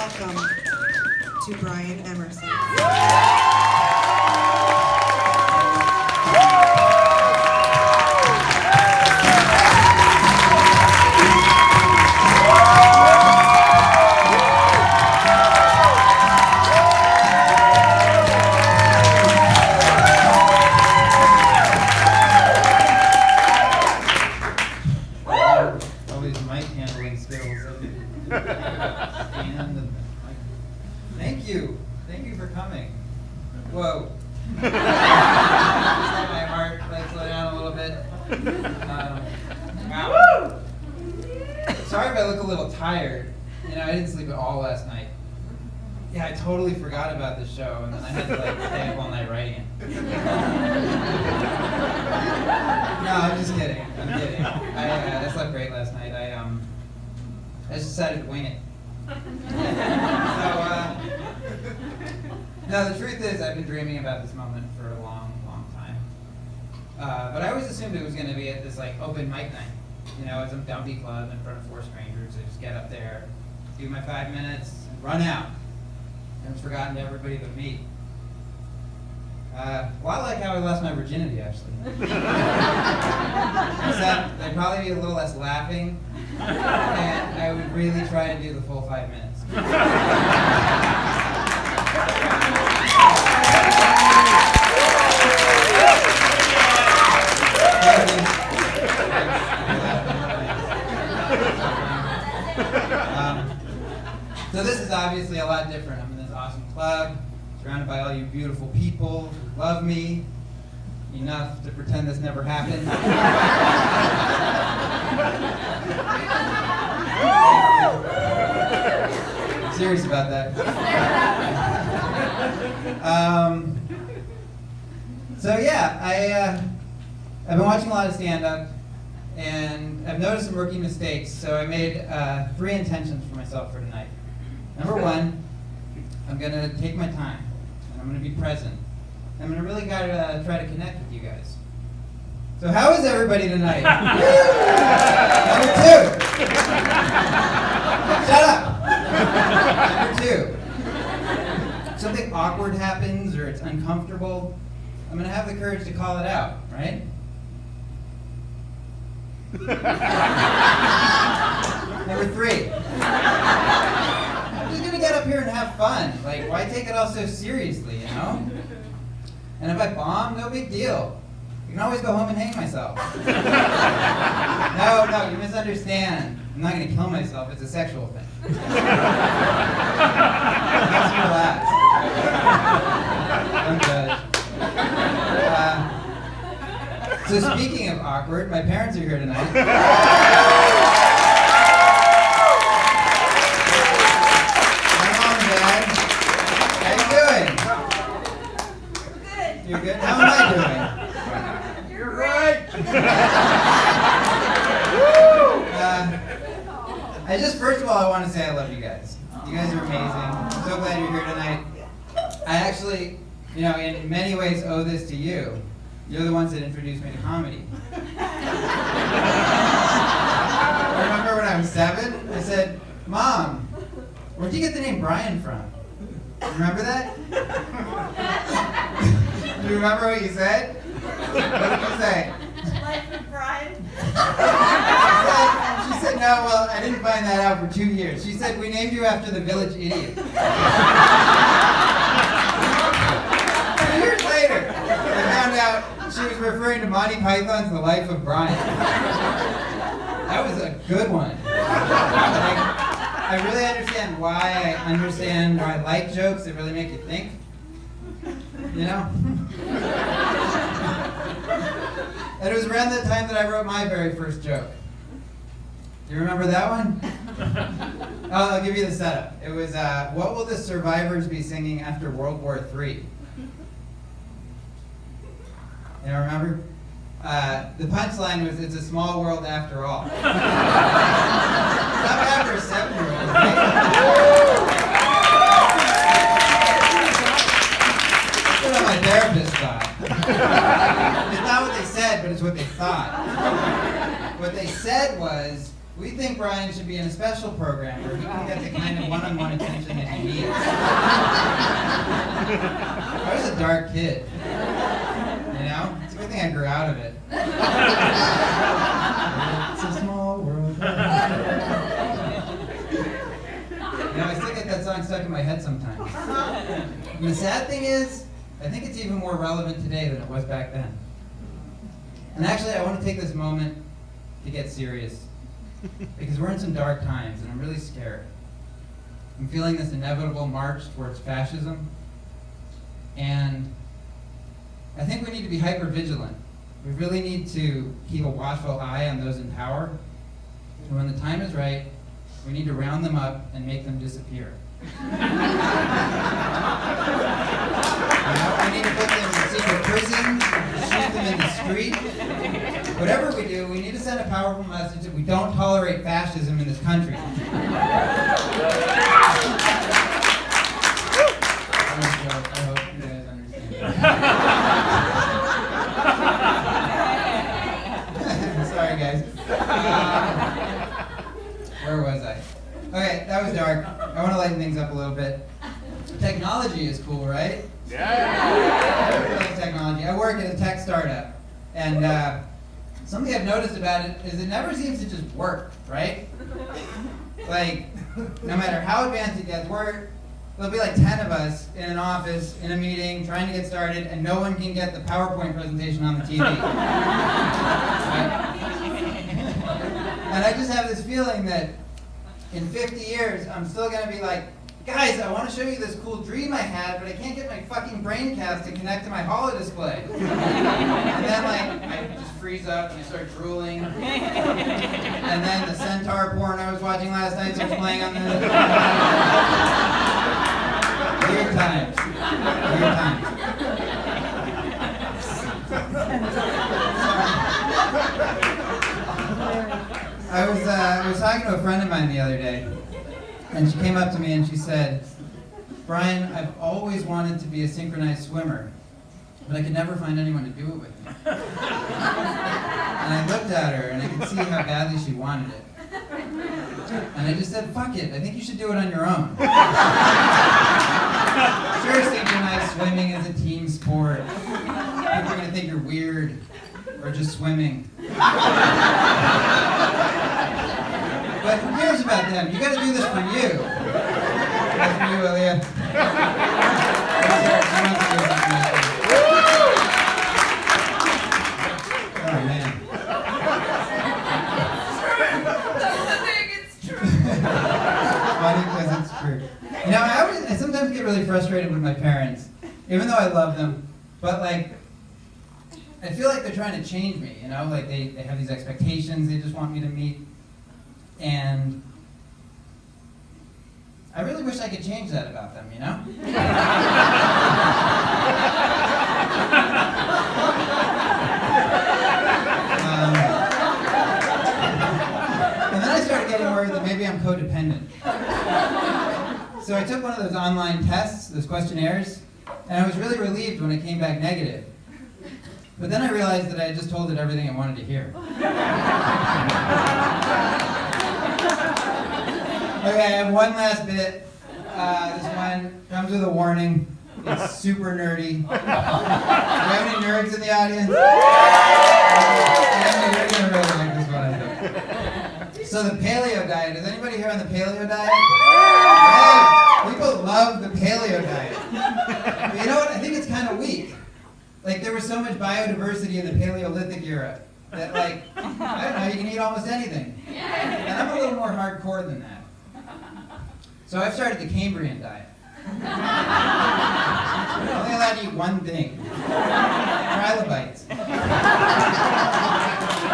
welcome to Brian Emerson. All these mic handling skills. Thank you for coming. Whoa. My heart, let's slow down a little bit. Wow. Sorry if I look a little tired. You know, I didn't sleep at all last night. Yeah, I totally forgot about this show, and then I had to stay up all night writing it. No, I'm just kidding. I'm kidding. I slept great last night. I just decided to wing it. No, the truth is I've been dreaming about this moment for a long, long time. But I always assumed it was going to be at this open mic night. You know, at some dumpy club in front of 4 strangers. I just get up there, do my 5 minutes, and run out. And it's forgotten to everybody but me. Well, I like how I lost my virginity, actually. Except there'd probably be a little less laughing, and I would really try to do the full 5 minutes. So this is obviously a lot different. I'm in this awesome club, surrounded by all you beautiful people who love me enough to pretend this never happened. I'm serious about that. So yeah, I've been watching a lot of stand-up, and I've noticed some rookie mistakes, so I made 3 intentions for myself for tonight. Number 1, I'm going to take my time, and I'm going to be present. I'm going to really try to connect with you guys. So how is everybody tonight? Number 2. Shut up. Number 2. Something awkward happens or it's uncomfortable. I'm going to have the courage to call it out, right? Number 3. I'm just going to get up here and have fun. Why take it all so seriously, you know? And if I bomb, no big deal. You can always go home and hang myself. No, you misunderstand. I'm not going to kill myself. It's a sexual thing. Just relax. Don't judge. So speaking of awkward, my parents are here tonight. My mom and dad. How you doing? Good. You're good? How am I doing? You're right. First of all, I want to say I love you guys. You guys are amazing. I'm so glad you're here tonight. I actually, in many ways owe this to you. You're the ones that introduced me to comedy. I remember when I was 7, I said, "Mom, where'd you get the name Brian from?" You remember that? Do you remember what you said? What did you say? Life of Brian. She said, "No, well, I didn't find that out for 2 years." She said, "We named you after the village idiot." 2 years later, I found out she was referring to Monty Python's The Life of Brian. That was a good one. I really understand why I understand or I like jokes that really make you think. And it was around that time that I wrote my very first joke. You remember that one? I'll give you the setup. It was, what will the survivors be singing after World War III? You remember? The punchline was, "It's a small world after all." Not after a 7-year-old, right? That's what my therapist thought. It's not what they said, but it's what they thought. What they said was, we think Brian should be in a special program where he can get the kind of one-on-one attention that he needs. I was a dark kid. You know? It's a good thing I grew out of it. It's a small world. You know, I still get that song stuck in my head sometimes. And the sad thing is, I think it's even more relevant today than it was back then. And actually, I want to take this moment to get serious. Because we're in some dark times, and I'm really scared. I'm feeling this inevitable march towards fascism. And I think we need to be hyper-vigilant. We really need to keep a watchful eye on those in power. And when the time is right, we need to round them up and make them disappear. You know, we need to put them in secret prisons, shoot them in the street. Whatever we do, we need to send a powerful message that we don't tolerate fascism in this country. I hope you guys understand. Sorry, guys. Where was I? Okay, that was dark. I want to lighten things up a little bit. Technology is cool, right? Yeah! Everybody likes technology. I work at a tech startup, and something I've noticed about it is it never seems to just work, right? Like, no matter how advanced it gets, there'll be like 10 of us in an office, in a meeting, trying to get started, and no one can get the PowerPoint presentation on the TV. Right? And I just have this feeling that in 50 years, I'm still going to be like, guys, I want to show you this cool dream I had, but I can't get my fucking brain cast to connect to my holo display. And then, like, I just freeze up and I start drooling. And then the centaur porn I was watching last night starts playing on the... Weird times. Weird times. I was talking to a friend of mine the other day, and she came up to me and she said, Brian, I've always wanted to be a synchronized swimmer, but I could never find anyone to do it with me. And I looked at her and I could see how badly she wanted it. And I just said, fuck it, I think you should do it on your own. Sure, synchronized swimming is a team sport. People are going to think you're weird or just swimming. But who cares about them? You got to do this for you. That's for you, Aaliyah. Oh man. It's true. Funny because it's true. You know, I sometimes get really frustrated with my parents, even though I love them. But like, I feel like they're trying to change me. You know, like they have these expectations they just want me to meet. And I really wish I could change that about them, you know? And then I started getting worried that maybe I'm codependent. So I took one of those online tests, those questionnaires, and I was really relieved when it came back negative. But then I realized that I had just told it everything I wanted to hear. Okay, I have one last bit. This one comes with a warning. It's super nerdy. Do we have any nerds in the audience? Yeah, you're gonna really like this one, I think. So the paleo diet. Is anybody here on the paleo diet? Hey, people love the paleo diet. But you know what? I think it's kind of weak. Like, there was so much biodiversity in the Paleolithic era that, like, I don't know, you can eat almost anything. And I'm a little more hardcore than that. So I've started the Cambrian diet. I'm only allowed to eat one thing. Trilobites.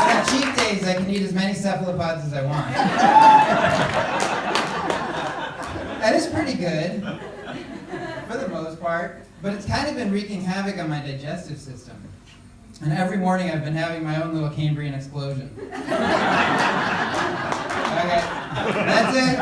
On cheat days, I can eat as many cephalopods as I want. That is pretty good, for the most part. But it's kind of been wreaking havoc on my digestive system. And every morning I've been having my own little Cambrian explosion. Okay, that's it.